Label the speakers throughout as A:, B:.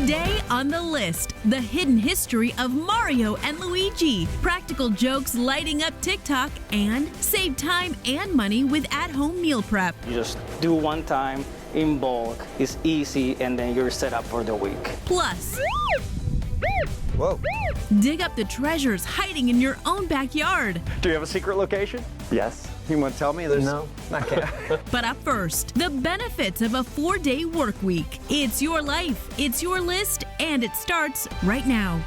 A: Today on the list, the hidden history of Mario and Luigi, practical jokes lighting up TikTok, and save time and money with at-home meal prep.
B: You just do one time in bulk, it's easy, and then you're set up for the week.
A: Plus,
C: Whoa.
A: dig up the treasures hiding in your own backyard.
C: Do you have a secret location?
D: Yes.
C: You want to tell me?
D: No.
C: I can't.
A: But up first, the benefits of a 4-day work week. It's your life, it's your list, and it starts right now.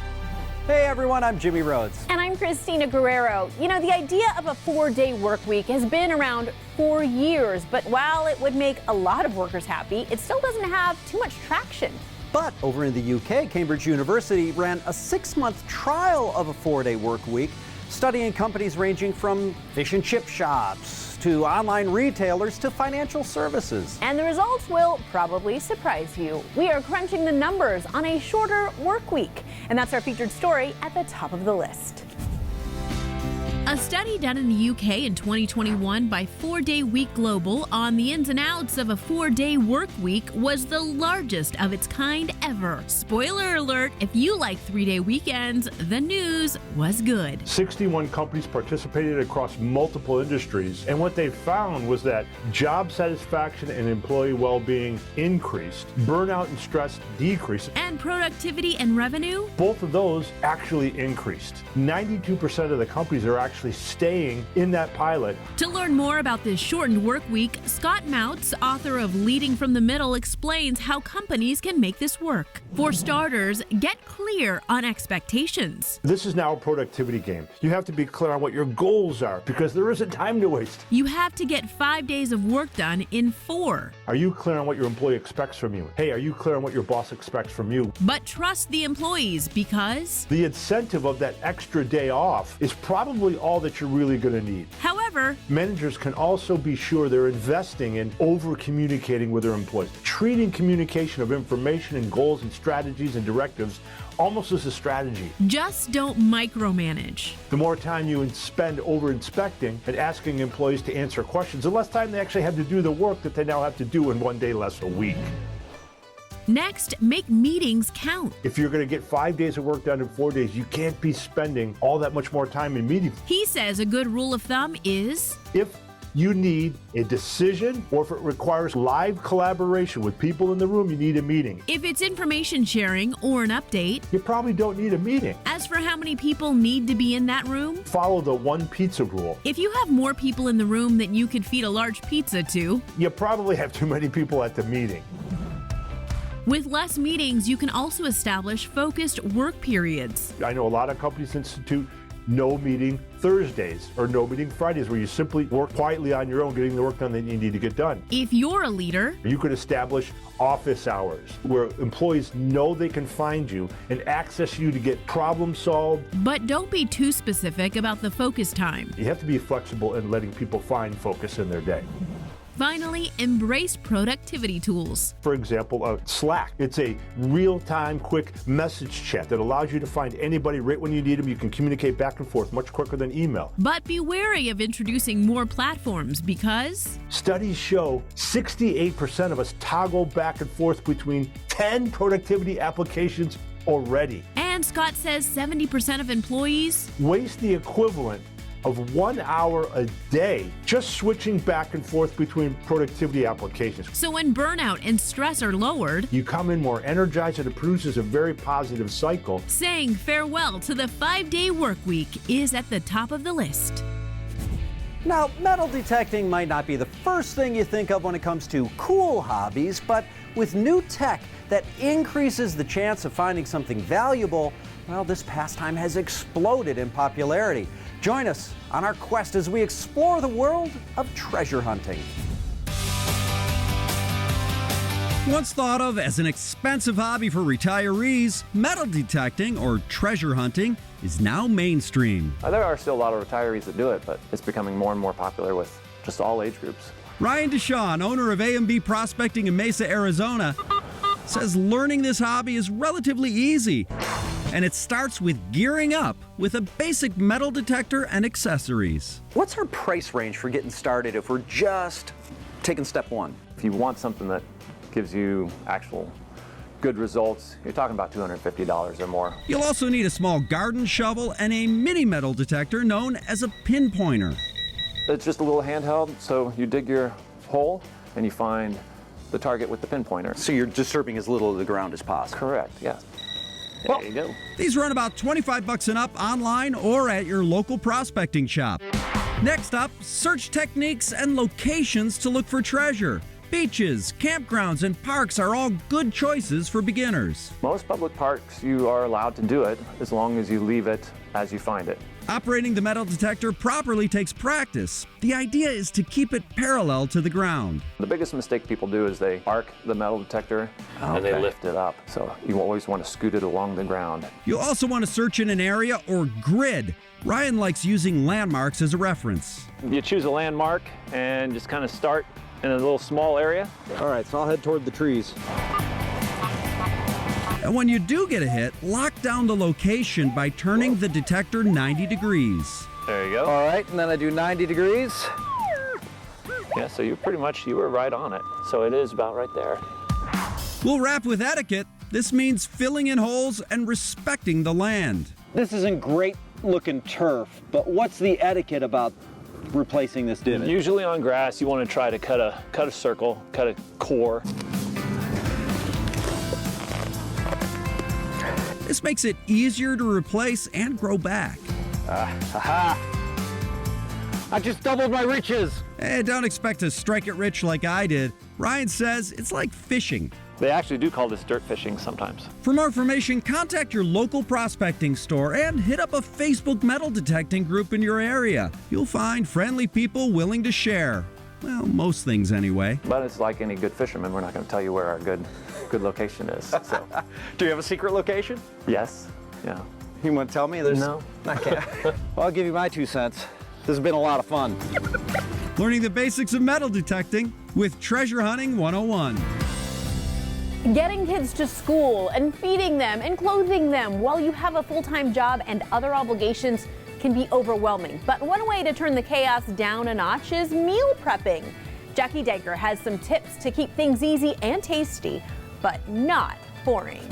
C: Hey everyone, I'm Jimmy Rhodes.
E: And I'm Christina Guerrero. You know, the idea of a 4-day work week has been around for years, but while it would make a lot of workers happy, it still doesn't have too much traction.
C: But over in the UK, Cambridge University ran a 6-month trial of a 4-day work week, studying companies ranging from fish and chip shops to online retailers to financial services.
E: And the results will probably surprise you. We are crunching the numbers on a shorter work week. And that's our featured story at the top of the list.
A: A study done in the UK in 2021 by 4-Day Week Global on the ins and outs of a 4-day work week was the largest of its kind ever. Spoiler alert, if you like 3-day weekends, the news was good.
F: 61 companies participated across multiple industries, and what they found was that job satisfaction and employee well-being increased, burnout and stress decreased,
A: And productivity and revenue?
F: both of those actually increased. 92% of the companies are actually staying in that pilot.
A: To learn more about this shortened work week, Scott Moutz, author of Leading from the Middle, explains how companies can make this work. For starters, get clear on expectations.
F: This is now a productivity game. You have to be clear on what your goals are because there isn't time to waste.
A: You have to get 5 days of work done in 4.
F: Are you clear on what your employee expects from you? Hey, are you clear on what your boss expects from you?
A: But trust the employees because,
F: The incentive of that extra day off is probably all that you're really going to need.
A: however,
F: Managers can also be sure they're investing in over-communicating with their employees, treating communication of information and goals and strategies and directives almost as a strategy.
A: just don't micromanage.
F: The more time you spend over-inspecting and asking employees to answer questions, the less time they actually have to do the work that they now have to do in 1 day less a week.
A: Next, make meetings count.
F: If you're going to get 5 days of work done in 4 days, you can't be spending all that much more time in meetings.
A: He says a good rule of thumb is
F: If you need a decision or if it requires live collaboration with people in the room, you need a meeting.
A: if it's information sharing or an update.
F: You probably don't need a meeting.
A: As for how many people need to be in that room,
F: Follow the one pizza rule.
A: if you have more people in the room than you could feed a large pizza to,
F: You probably have too many people at the meeting.
A: with less meetings, you can also establish focused work periods.
F: I know a lot of companies institute no meeting Thursdays or no meeting Fridays where you simply work quietly on your own getting the work done that you need to get done.
A: If you're a leader,
F: You could establish office hours where employees know they can find you and access you to get problem solved.
A: but don't be too specific about the focus time.
F: You have to be flexible in letting people find focus in their day.
A: Finally, embrace productivity tools.
F: For example, Slack. It's a real-time, quick message chat that allows you to find anybody right when you need them. You can communicate back and forth much quicker than email.
A: But be wary of introducing more platforms because
F: Studies show 68% of us toggle back and forth between 10 productivity applications already.
A: and Scott says 70% of employees
F: Waste the equivalent of 1 hour a day just switching back and forth between productivity applications.
A: So when burnout and stress are lowered,
F: You come in more energized and it produces a very positive cycle.
A: saying farewell to the 5-day work week is at the top of the list.
C: Now, metal detecting might not be the first thing you think of when it comes to cool hobbies, but with new tech that increases the chance of finding something valuable, well, this pastime has exploded in popularity. Join us on our quest as we explore the world of treasure hunting.
G: Once thought of as an expensive hobby for retirees, metal detecting or treasure hunting is now mainstream.
D: There are still a lot of retirees that do it, but it's becoming more and more popular with just all age groups.
G: Ryan Deshawn, owner of A&B Prospecting in Mesa, Arizona, says learning this hobby is relatively easy. And it starts with gearing up with a basic metal detector and accessories.
C: What's our price range for getting started if we're just taking step one?
D: If you want something that gives you actual good results, you're talking about $250 or more.
G: You'll also need a small garden shovel and a mini metal detector known as a pinpointer.
D: It's just a little handheld, so you dig your hole and you find the target with the pinpointer.
C: So you're disturbing as little of the ground as possible.
D: Correct, yes. There you go.
G: These run about $25 and up online or at your local prospecting shop. Next up, search techniques and locations to look for treasure. Beaches, campgrounds, and parks are all good choices for beginners.
D: Most public parks, you are allowed to do it as long as you leave it as you find it.
G: Operating the metal detector properly takes practice. The idea is to keep it parallel to the ground.
D: The biggest mistake people do is they arc the metal detector and they lift it up. So you always want to scoot it along the ground.
G: You'll also want to search in an area or grid. Ryan likes using landmarks as a reference.
D: You choose a landmark and just kind of start in a little small area.
C: All right, so I'll head toward the trees.
G: And when you do get a hit, lock down the location by turning the detector 90 degrees.
D: There you go.
C: All right, and then I do 90 degrees.
D: Yeah, so you were right on it. So it is about right there.
G: We'll wrap with etiquette. This means filling in holes and respecting the land.
C: This isn't great looking turf, but what's the etiquette about replacing this divot?
D: Usually on grass, you want to try to cut a circle, cut a core.
G: This makes it easier to replace and grow back.
C: I just doubled my riches.
G: Don't expect to strike it rich like I did. Ryan says it's like fishing.
D: They actually do call this dirt fishing sometimes.
G: For more information, contact your local prospecting store and hit up a Facebook metal detecting group in your area. You'll find friendly people willing to share. Well, most things anyway.
D: But it's like any good fisherman, we're not going to tell you where our good location is. So.
C: Do you have a secret location?
D: Yes, yeah.
C: You want to tell me?
D: No.
C: I can't. Well, I'll give you my 2 cents. This has been a lot of fun.
G: Learning the basics of metal detecting with Treasure Hunting 101.
E: Getting kids to school and feeding them and clothing them while you have a full-time job and other obligations can be overwhelming. But one way to turn the chaos down a notch is meal prepping. Jackie Denker has some tips to keep things easy and tasty, but not boring.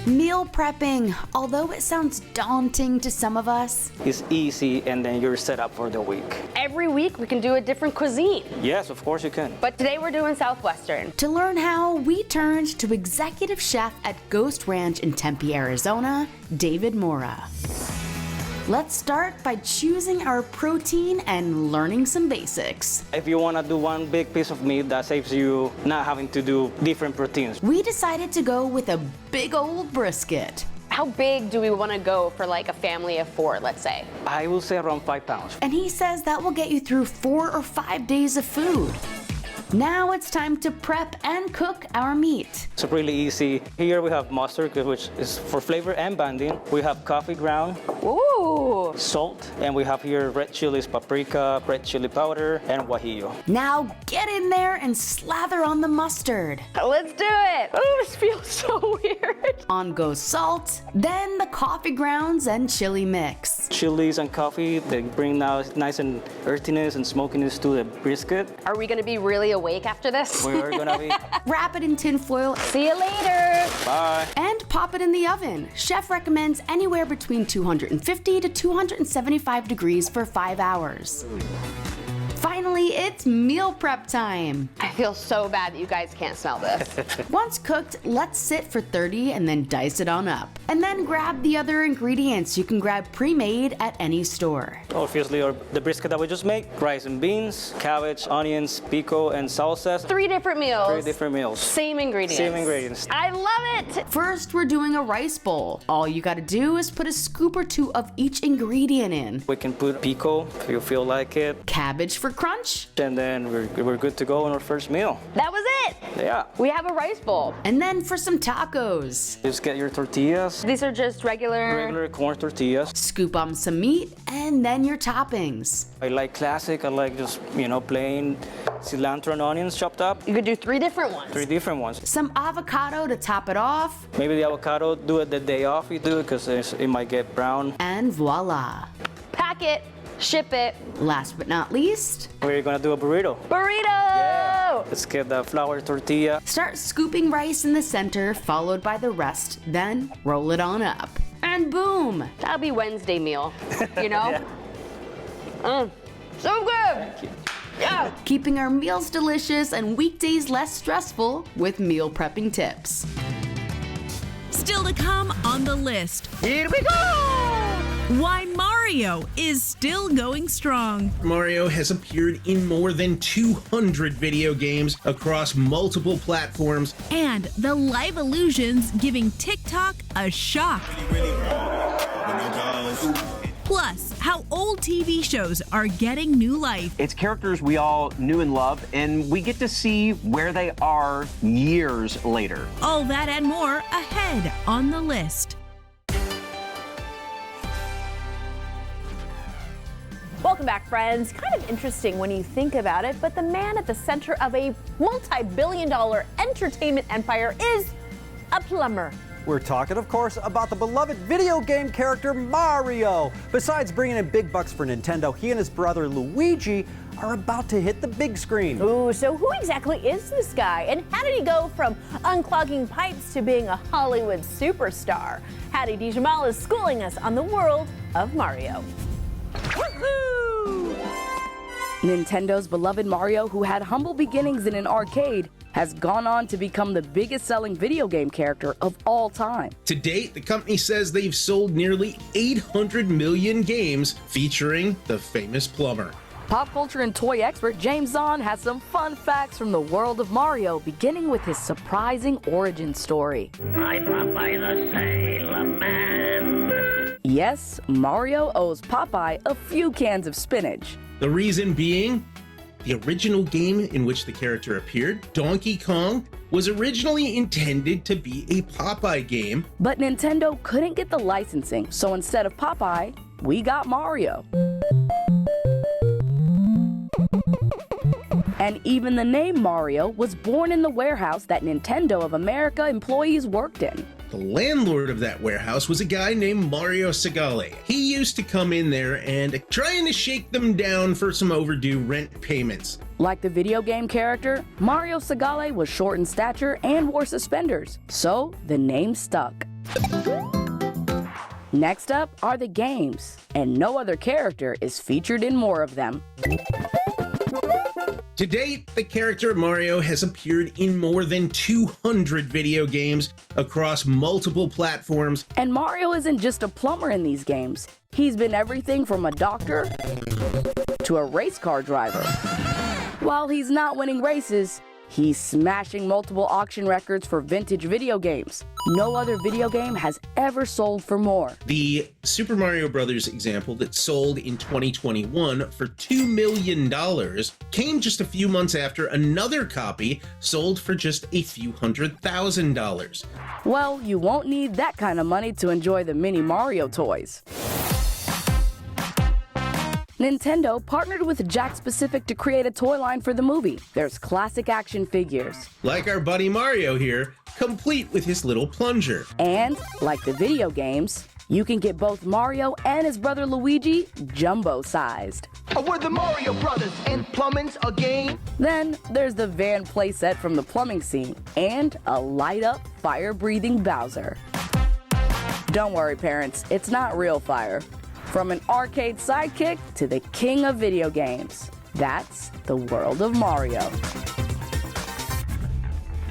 H: Meal prepping, although it sounds daunting to some of us,
B: It's easy, and then you're set up for the week.
I: Every week we can do a different cuisine,
B: Yes, of course you can.
I: but today we're doing Southwestern.
H: to learn how, we turned to executive chef at Ghost Ranch in Tempe, Arizona, David Mora. Let's start by choosing our protein and learning some basics.
B: If you want to do one big piece of meat, that saves you not having to do different proteins.
H: We decided to go with a big old brisket.
I: How big do we want to go for like a family of 4, let's say?
B: I will say around 5 pounds.
H: And he says that will get you through 4 or 5 days of food. Now it's time to prep and cook our meat.
B: It's really easy. Here we have mustard, which is for flavor and binding. We have coffee ground,
I: Ooh.
B: salt, and we have here red chilies, paprika, red chili powder, and guajillo.
H: Now get in there and slather on the mustard.
I: Let's do it. Oh, this feels so weird.
H: On goes salt, then the coffee grounds and chili mix.
B: Chilies and coffee, they bring now nice and earthiness and smokiness to the brisket.
I: Are we going to be really awake after this?
B: We're gonna be.
H: Wrap it in tin foil
I: See you later.
B: Bye.
H: and pop it in the oven. Chef recommends anywhere between 250 to 275 degrees for 5 hours. Finally, it's meal prep time.
I: I feel so bad that you guys can't smell this.
H: Once cooked, let's sit for 30 and then dice it on up. And then grab the other ingredients you can grab pre-made at any store.
B: Obviously, the brisket that we just made, rice and beans, cabbage, onions, pico, and salsas.
I: 3 different meals.
B: 3 different meals.
I: Same ingredients.
B: Same ingredients.
I: I love it.
H: First, we're doing a rice bowl. All you gotta do is put a scoop or 2 of each ingredient in.
B: We can put pico if you feel like it.
H: Cabbage for crunch,
B: And then we're good to go on our first meal.
I: That was it.
B: Yeah.
I: We have a rice bowl.
H: and then for some tacos.
B: Just get your tortillas,
I: These are just regular
B: corn tortillas.
H: Scoop on some meat, and then your toppings.
B: I like classic. I like just, plain cilantro and onions chopped up.
I: You could do 3 different ones.
B: 3 different ones.
H: Some avocado to top it off,
B: Maybe the avocado, do it the day off you do it because it might get brown.
H: and voila.
I: Pack it, ship it.
H: Last but not least,
B: We're gonna do a burrito.
I: Burrito! do?
B: Let's get the flour tortilla.
H: Start scooping rice in the center, followed by the rest, then roll it on up. And boom!
I: That'll be Wednesday meal, you know?
B: Yeah.
I: So good! Yeah!
H: Keeping our meals delicious and weekdays less stressful with meal prepping tips.
A: Still to come on the list.
J: Here we go!
A: Why Mario is still going strong.
J: Mario has appeared in more than 200 video games across multiple platforms.
A: And the live illusions giving TikTok a shock. Plus, how old TV shows are getting new life.
K: It's characters we all knew and loved, and we get to see where they are years later.
A: All that and more ahead on the list.
E: Welcome back, friends. Kind of interesting when you think about it, but the man at the center of a multi-billion-dollar entertainment empire is a plumber.
C: We're talking, of course, about the beloved video game character Mario. Besides bringing in big bucks for Nintendo, he and his brother Luigi are about to hit the big screen.
E: Ooh, so who exactly is this guy? And how did he go from unclogging pipes to being a Hollywood superstar? Hattie DeJamal is schooling us on the world of Mario.
L: Nintendo's beloved Mario, who had humble beginnings in an arcade, has gone on to become the biggest selling video game character of all time.
J: To date, the company says they've sold nearly 800 million games featuring the famous plumber.
L: Pop culture and toy expert James Zahn has some fun facts from the world of Mario, beginning with his surprising origin story.
M: I'm Popeye the Sailor Man.
L: Yes, Mario owes Popeye a few cans of spinach.
J: The reason being, the original game in which the character appeared, Donkey Kong, was originally intended to be a Popeye game.
L: But Nintendo couldn't get the licensing, so instead of Popeye, we got Mario. And even the name Mario was born in the warehouse that Nintendo of America employees worked in.
J: The landlord of that warehouse was a guy named Mario Segale. He used to come in there and trying to shake them down for some overdue rent payments.
L: Like the video game character, Mario Segale was short in stature and wore suspenders, so the name stuck. Next up are the games, and no other character is featured in more of them.
J: To date, the character Mario has appeared in more than 200 video games across multiple platforms.
L: And Mario isn't just a plumber in these games. He's been everything from a doctor to a race car driver. While he's not winning races, he's smashing multiple auction records for vintage video games. No other video game has ever sold for more.
J: The Super Mario Bros. Example that sold in 2021 for $2 million came just a few months after another copy sold for just a few $100,000.
L: Well, you won't need that kind of money to enjoy the mini Mario toys. Nintendo partnered with Jakks Pacific to create a toy line for the movie. There's classic action figures.
J: Like our buddy Mario here, complete with his little plunger.
L: And, like the video games, you can get both Mario and his brother Luigi jumbo-sized.
M: We're the Mario Brothers, and plumbing's a game.
L: Then there's the van playset from the plumbing scene, and a light-up, fire-breathing Bowser. Don't worry, parents, it's not real fire. From an arcade sidekick to the king of video games. That's the world of Mario.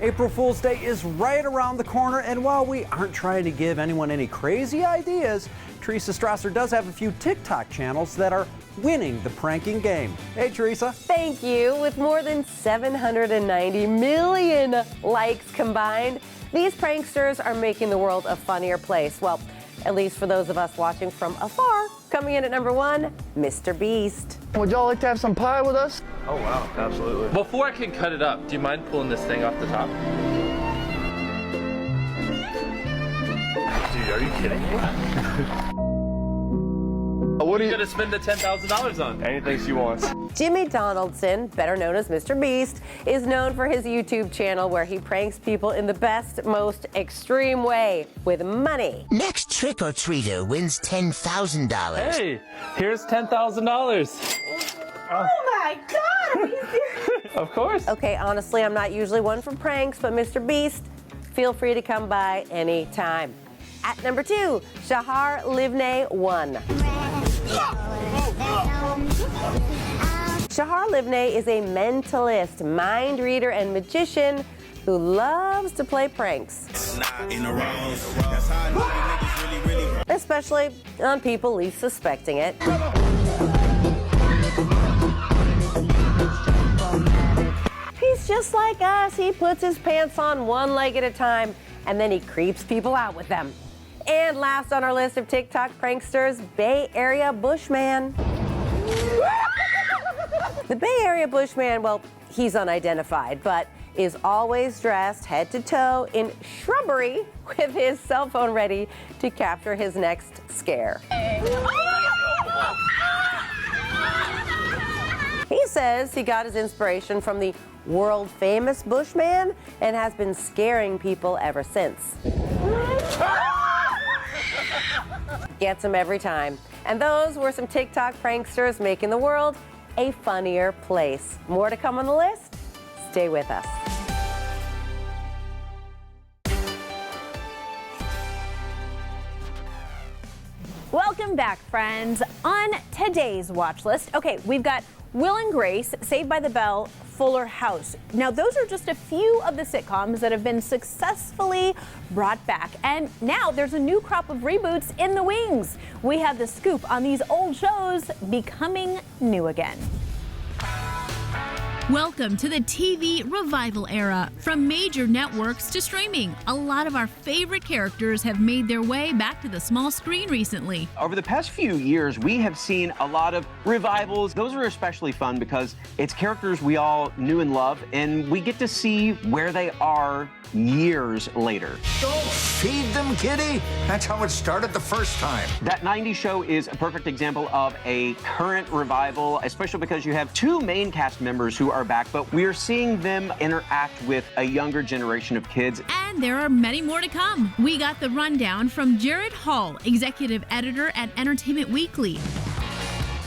C: April Fool's Day is right around the corner, and while we aren't trying to give anyone any crazy ideas, Teresa Strasser does have a few TikTok channels that are winning the pranking game. Hey, Teresa.
N: Thank you. With more than 790 million likes combined, these pranksters are making the world a funnier place. Well, at least for those of us watching from afar. Coming in at number 1, Mr. Beast.
O: Would y'all like to have some pie with us?
D: Oh, wow, absolutely. Before I can cut it up, do you mind pulling this thing off the top? Dude, are you kidding me?
O: What are you
D: gonna spend the $10,000 on? Anything she wants.
N: Jimmy Donaldson, better known as Mr. Beast, is known for his YouTube channel where he pranks people in the best, most extreme way with money.
P: Next trick-or-treater wins $10,000.
D: Hey, here's $10,000.
N: Oh my God, are you serious?
K: Of course.
N: Okay, honestly, I'm not usually one for pranks, but Mr. Beast, feel free to come by anytime. At number 2, Shahar Livneh 1. Shahar Livneh is a mentalist, mind reader, and magician who loves to play pranks. Especially on people least suspecting it. He's just like us. He puts his pants on one leg at a time, and then he creeps people out with them. And last on our list of TikTok pranksters, Bay Area Bushman. The Bay Area Bushman, well, he's unidentified, but is always dressed head to toe in shrubbery with his cell phone ready to capture his next scare. He says he got his inspiration from the world-famous Bushman and has been scaring people ever since. Gets him every time. And those were some TikTok pranksters making the world a funnier place. More to come on the list. Stay with us.
E: Welcome back, friends. On today's watch list, okay, we've got Will and Grace, Saved by the Bell, Fuller House. Now, those are just a few of the sitcoms that have been successfully brought back. And now there's a new crop of reboots in the wings. We have the scoop on these old shows becoming new again.
A: Welcome to the TV revival era. From major networks to streaming, a lot of our favorite characters have made their way back to the small screen recently.
K: Over the past few years, we have seen a lot of revivals. Those are especially fun because it's characters we all knew and love, and we get to see where they are years later.
Q: Don't feed them, kitty. That's how it started the first time.
K: That 90s show is a perfect example of a current revival, especially because you have two main cast members who are back, but we are seeing them interact with a younger generation of kids.
A: And there are many more to come. We got the rundown from Jared Hall, executive editor at Entertainment Weekly.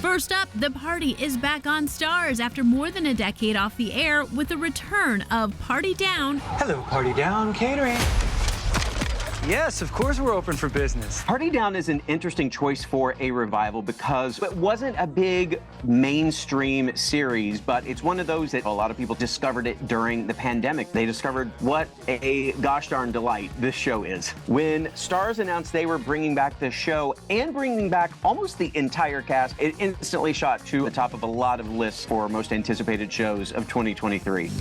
A: First up, The Party is back on Starz after more than a decade off the air with the return of Party Down.
R: Hello, Party Down Catering. Yes, of course we're open for business.
K: Party Down is an interesting choice for a revival because it wasn't a big mainstream series, but it's one of those that a lot of people discovered it during the pandemic. They discovered what a gosh darn delight this show is. When Starz announced they were bringing back this show and bringing back almost the entire cast, it instantly shot to the top of a lot of lists for most anticipated shows of 2023.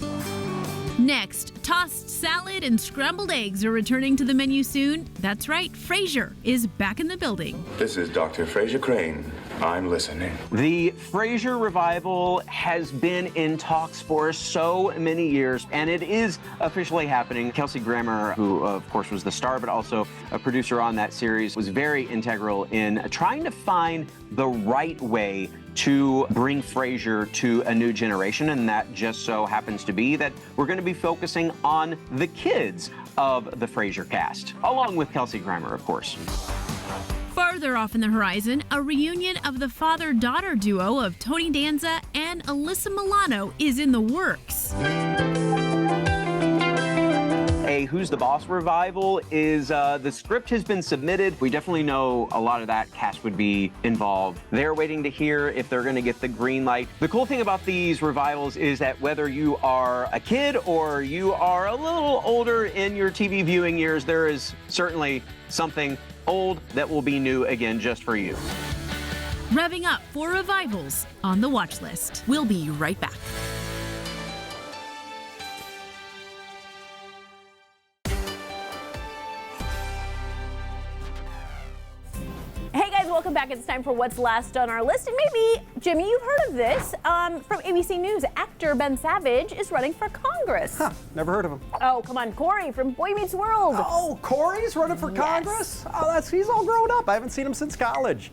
A: Next, tossed salad and scrambled eggs are returning to the menu soon. That's right, Frasier is back in the building.
S: This is Dr. Frasier Crane. I'm listening.
K: The Frasier revival has been in talks for so many years, and it is officially happening. Kelsey Grammer, who of course was the star, but also a producer on that series, was very integral in trying to find the right way to bring Frasier to a new generation, and that just so happens to be that we're going to be focusing on the kids of the Frasier cast, along with Kelsey Grammer, of course.
A: Farther off in the horizon, a reunion of the father-daughter duo of Tony Danza and Alyssa Milano is in the works.
K: A Who's the Boss revival is, the script has been submitted. We definitely know a lot of that cast would be involved. They're waiting to hear if they're gonna get the green light. The cool thing about these revivals is that whether you are a kid or you are a little older in your TV viewing years, there is certainly something old that will be new again just for you.
A: Revving up for revivals on the watch list. We'll be right back.
E: Hey guys, welcome back. It's time for What's Last on our list. And maybe, Jimmy, you've heard of this from ABC News. Actor Ben Savage is running for Congress.
C: Huh, never heard of him.
E: Oh, come on, Corey from Boy Meets World.
C: Oh, Corey's running for Congress? Oh, he's all grown up. I haven't seen him since college.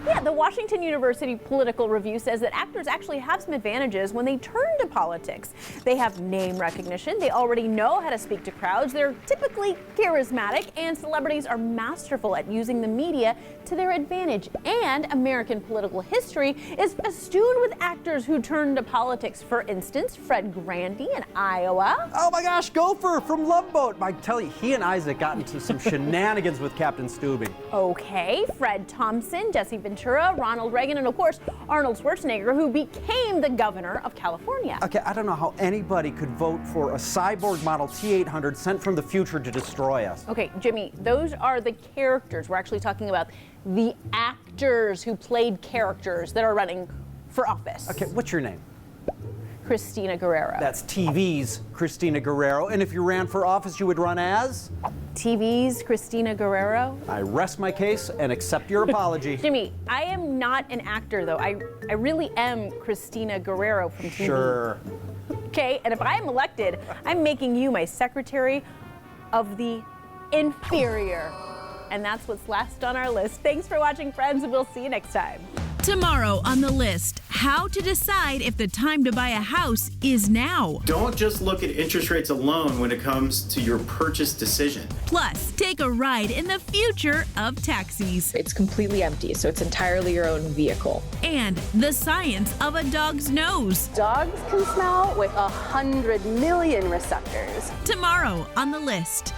E: Yeah, the Washington University Political Review says that actors actually have some advantages when they turn to politics. They have name recognition, they already know how to speak to crowds, they're typically charismatic, and celebrities are masterful at using the media to their advantage. And American political history is festooned with actors who turned to politics. For instance, Fred Grandy in Iowa.
C: Oh my gosh, Gopher from Love Boat. I tell you, he and Isaac got into some shenanigans with Captain Steubing.
E: Okay, Fred Thompson, Jesse Ventura, Ronald Reagan, and of course, Arnold Schwarzenegger, who became the governor of California.
C: Okay, I don't know how anybody could vote for a cyborg model T-800 sent from the future to destroy us.
E: Okay, Jimmy, those are the characters. We're actually talking about the actors who played characters that are running for office.
C: Okay, what's your name?
E: Christina Guerrero.
C: That's TV's Christina Guerrero. And if you ran for office, you would run as?
E: TV's Christina Guerrero.
C: I rest my case and accept your apology.
E: Jimmy, I am not an actor, though. I really am Christina Guerrero from TV.
C: Sure.
E: Okay, and if I am elected, I'm making you my secretary of the inferior. And that's what's last on our list. Thanks for watching, friends, and we'll see you next time.
A: Tomorrow on the list, how to decide if the time to buy a house is now.
T: Don't just look at interest rates alone when it comes to your purchase decision.
A: Plus, take a ride in the future of taxis.
U: It's completely empty, so it's entirely your own vehicle.
A: And the science of a dog's nose.
V: Dogs can smell with 100 million receptors.
A: Tomorrow on the list.